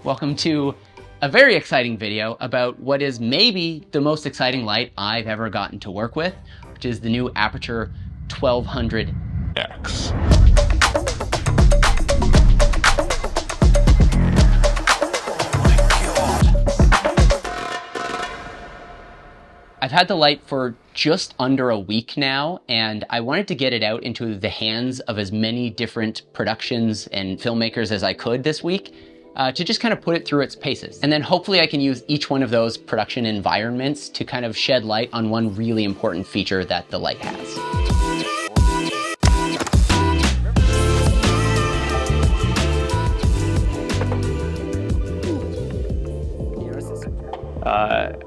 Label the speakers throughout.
Speaker 1: Welcome to a very exciting video about what is maybe the most exciting light I've ever gotten to work with, which is the new Aputure 1200X. I've had the light for just under a week now, and I wanted to get it out into the hands of as many different productions and filmmakers as I could this week to just kind of put it through its paces. And then hopefully I can use each one of those production environments to kind of shed light on one really important feature that the light has.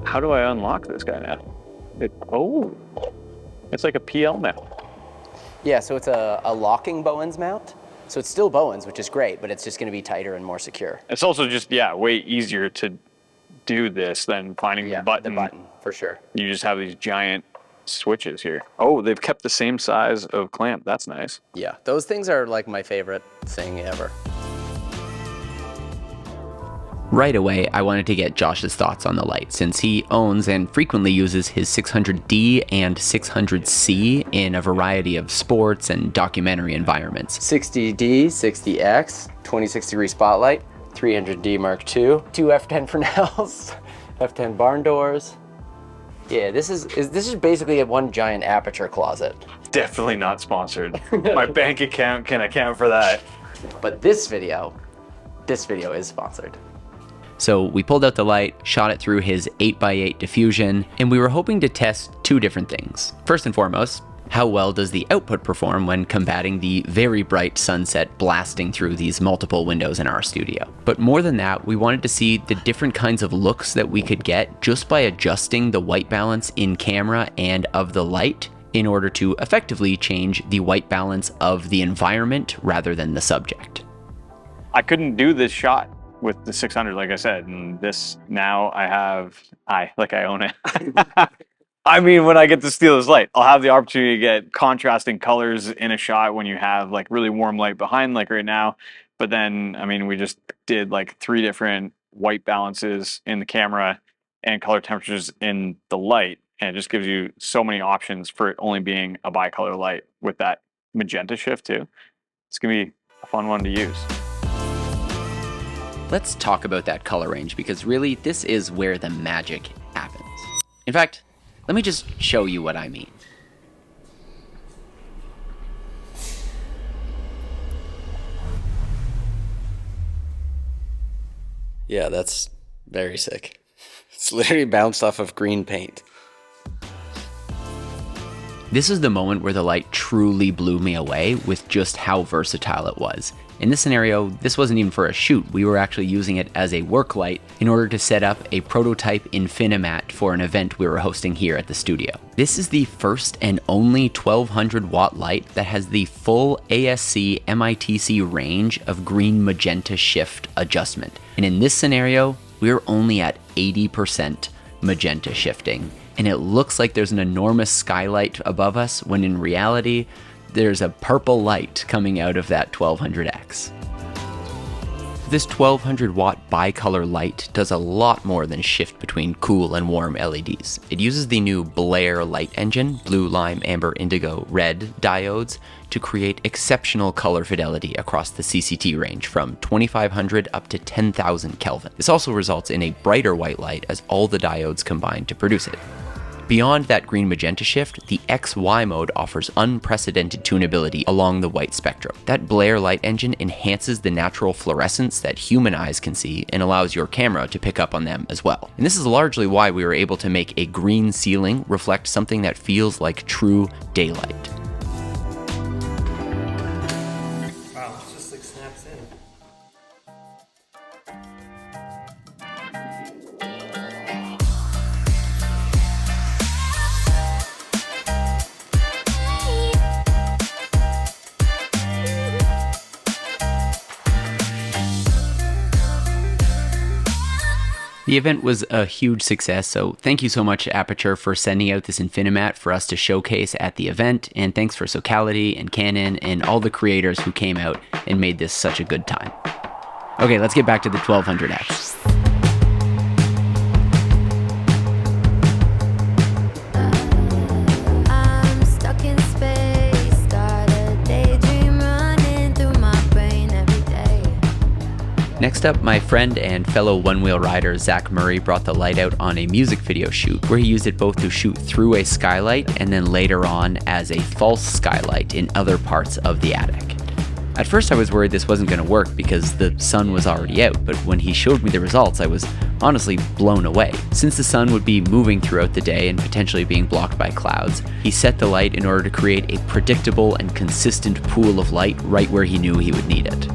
Speaker 2: How do I unlock this guy now? It's like a PL mount.
Speaker 3: Yeah, so it's a locking Bowens mount. So it's still Bowens, which is great, but it's just going to be tighter and more secure.
Speaker 2: It's also just, way easier to do this than finding the button.
Speaker 3: The button, for sure.
Speaker 2: You just have these giant switches here. Oh, they've kept the same size of clamp. That's nice.
Speaker 3: Yeah, those things are like my favorite thing ever.
Speaker 1: Right away, I wanted to get Josh's thoughts on the light, since he owns and frequently uses his 600D and 600C in a variety of sports and documentary environments.
Speaker 3: 60D, 60X, 26-degree spotlight, 300D Mark II, 2 F10 Fresnels, F10 barn doors. Yeah, this is basically one giant Aputure closet.
Speaker 2: Definitely not sponsored. My bank account can account for that.
Speaker 3: But this video is sponsored.
Speaker 1: So we pulled out the light, shot it through his 8x8 diffusion, and we were hoping to test two different things. First and foremost, how well does the output perform when combating the very bright sunset blasting through these multiple windows in our studio? But more than that, we wanted to see the different kinds of looks that we could get just by adjusting the white balance in camera and of the light in order to effectively change the white balance of the environment rather than the subject.
Speaker 2: I couldn't do this shot with the 600, like I said, and this now I own it. I mean, when I get to steal this light, I'll have the opportunity to get contrasting colors in a shot when you have like really warm light behind, like right now. But then, I mean, we just did like 3 different white balances in the camera and color temperatures in the light. And it just gives you so many options for it only being a bicolor light with that magenta shift too. It's gonna be a fun one to use.
Speaker 1: Let's talk about that color range, because really this is where the magic happens. In fact, let me just show you what I mean.
Speaker 3: Yeah, that's very sick. It's literally bounced off of green paint.
Speaker 1: This is the moment where the light truly blew me away with just how versatile it was. In this scenario, this wasn't even for a shoot. We were actually using it as a work light in order to set up a prototype Infinimat for an event we were hosting here at the studio. This is the first and only 1200 watt light that has the full ASC MITC range of green magenta shift adjustment. And in this scenario, we're only at 80% magenta shifting. And it looks like there's an enormous skylight above us, when in reality, there's a purple light coming out of that 1200X. This 1200 watt bicolor light does a lot more than shift between cool and warm LEDs. It uses the new Blair light engine, blue, lime, amber, indigo, red diodes to create exceptional color fidelity across the CCT range from 2500 up to 10,000 Kelvin. This also results in a brighter white light as all the diodes combine to produce it. Beyond that green magenta shift, the XY mode offers unprecedented tunability along the white spectrum. That Blair light engine enhances the natural fluorescence that human eyes can see and allows your camera to pick up on them as well. And this is largely why we were able to make a green ceiling reflect something that feels like true daylight.
Speaker 4: Wow, it just like snaps in.
Speaker 1: The event was a huge success, so thank you so much, Aputure, for sending out this Infinimat for us to showcase at the event, and thanks for Socality and Canon and all the creators who came out and made this such a good time. Okay, let's get back to the 1200X.
Speaker 5: I'm stuck in space, got a daydream running through my brain every day.
Speaker 1: Next up, my friend and fellow one-wheel rider Zach Murray brought the light out on a music video shoot where he used it both to shoot through a skylight and then later on as a false skylight in other parts of the attic. At first I was worried this wasn't going to work because the sun was already out, but when he showed me the results I was honestly blown away. Since the sun would be moving throughout the day and potentially being blocked by clouds, he set the light in order to create a predictable and consistent pool of light right where he knew he would need it.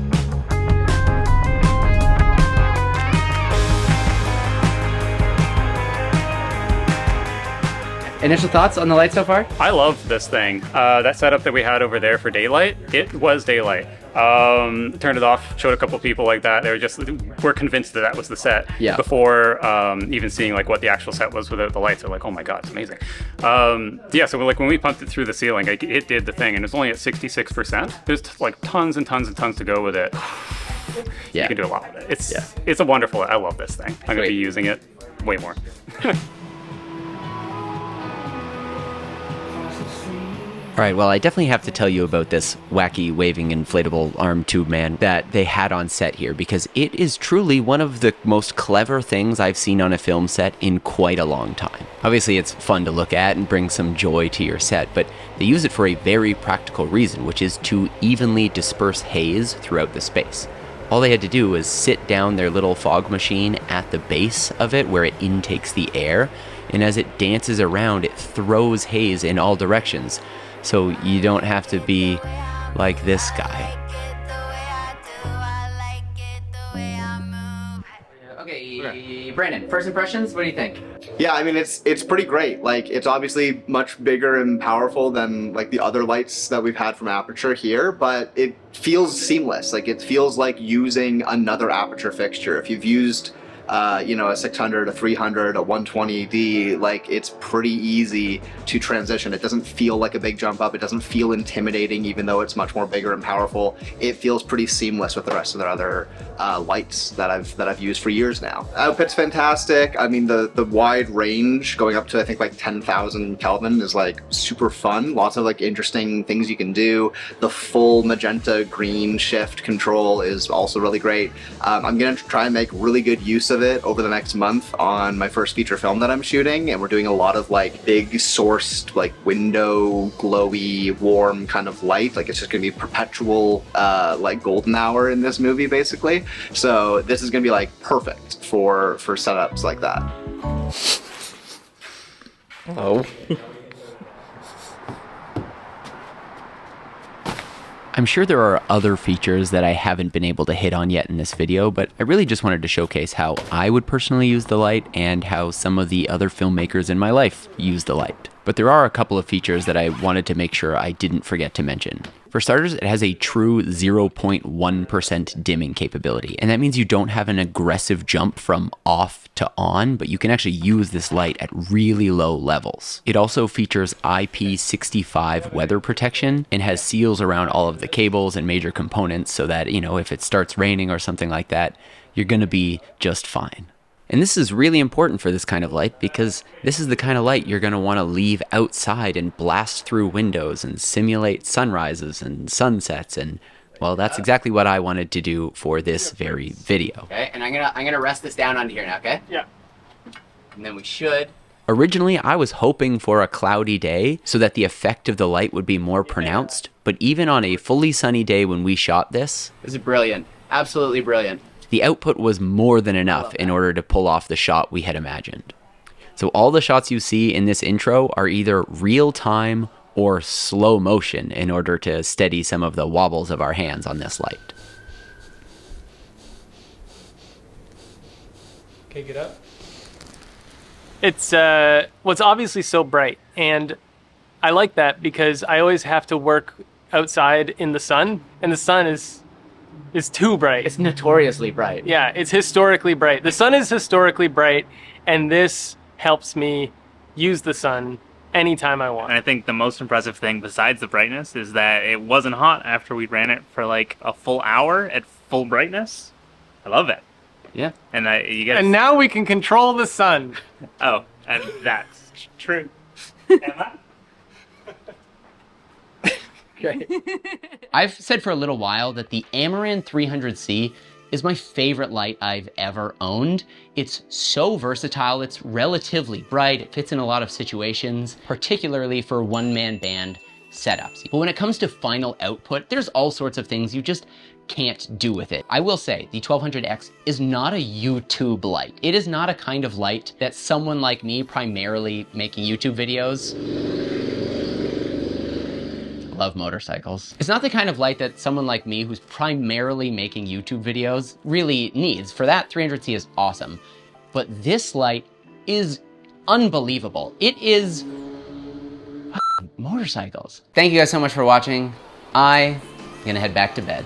Speaker 3: Initial thoughts on the light so far?
Speaker 6: I love this thing. That setup that we had over there for daylight, it was daylight. Turned it off, showed a couple people like that. They were convinced that that was the set before even seeing like what the actual set was without the lights. They're like, oh my God, it's amazing. So like when we pumped it through the ceiling, like, it did the thing, and it's only at 66%. There's like tons and tons and tons to go with it. You can do a lot with it. It's a wonderful, I love this thing. I'm gonna be using it way more.
Speaker 1: All right, well, I definitely have to tell you about this wacky waving inflatable arm tube man that they had on set here, because it is truly one of the most clever things I've seen on a film set in quite a long time. Obviously, it's fun to look at and bring some joy to your set, but they use it for a very practical reason, which is to evenly disperse haze throughout the space. All they had to do was sit down their little fog machine at the base of it where it intakes the air, and as it dances around, it throws haze in all directions. So you don't have to be like this guy.
Speaker 3: Okay, Brandon, first impressions, what do you think?
Speaker 7: Yeah, I mean, it's pretty great. Like, it's obviously much bigger and powerful than like the other lights that we've had from Aputure here, but it feels seamless. Like, it feels like using another Aputure fixture. If you've used a 600, a 300, a 120D, like, it's pretty easy to transition. It doesn't feel like a big jump up. It doesn't feel intimidating, even though it's much more bigger and powerful. It feels pretty seamless with the rest of their other lights that I've used for years now. Output's fantastic. I mean, the wide range going up to, I think, like 10,000 Kelvin is like super fun. Lots of like interesting things you can do. The full magenta green shift control is also really great. I'm gonna try and make really good use of it over the next month on my first feature film that I'm shooting, and we're doing a lot of like big sourced, like window glowy warm kind of light. Like, it's just gonna be perpetual like golden hour in this movie basically. So this is gonna be like perfect for setups like that.
Speaker 3: Oh.
Speaker 1: I'm sure there are other features that I haven't been able to hit on yet in this video, but I really just wanted to showcase how I would personally use the light and how some of the other filmmakers in my life use the light. But there are a couple of features that I wanted to make sure I didn't forget to mention. For starters, it has a true 0.1% dimming capability, and that means you don't have an aggressive jump from off to on, but you can actually use this light at really low levels. It also features IP65 weather protection and has seals around all of the cables and major components so that, if it starts raining or something like that, you're gonna be just fine. And this is really important for this kind of light because this is the kind of light you're going to want to leave outside and blast through windows and simulate sunrises and sunsets, and well, that's exactly what I wanted to do for this very video.
Speaker 3: Okay, and I'm gonna rest this down onto here now, okay?
Speaker 6: Yeah.
Speaker 3: And then we should.
Speaker 1: Originally, I was hoping for a cloudy day so that the effect of the light would be more pronounced, but even on a fully sunny day when we shot this
Speaker 3: This is brilliant. Absolutely brilliant.
Speaker 1: the output was more than enough in order to pull off the shot we had imagined. So all the shots you see in this intro are either real time or slow motion in order to steady some of the wobbles of our hands on this light.
Speaker 4: Okay, get up.
Speaker 8: It's what's obviously so bright, and I like that because I always have to work outside in the sun, and the sun is too bright.
Speaker 3: It's notoriously bright.
Speaker 8: Yeah, it's historically bright. The sun is historically bright, and this helps me use the sun anytime I want.
Speaker 9: And I think the most impressive thing besides the brightness is that it wasn't hot after we ran it for like a full hour at full brightness. I love it.
Speaker 1: Yeah.
Speaker 9: And you guys.
Speaker 8: And now we can control the sun.
Speaker 9: Oh, and that's true. Emma?
Speaker 3: Great.
Speaker 1: I've said for a little while that the Amaran 300C is my favorite light I've ever owned. It's so versatile, it's relatively bright, it fits in a lot of situations, particularly for one-man band setups. But when it comes to final output, there's all sorts of things you just can't do with it. I will say the 1200X is not a YouTube light. It is not a kind of light that someone like me, primarily making YouTube videos, love motorcycles. It's not the kind of light that someone like me who's primarily making YouTube videos really needs. For that, 300C is awesome. But this light is unbelievable. It is motorcycles. Thank you guys so much for watching. I'm gonna head back to bed.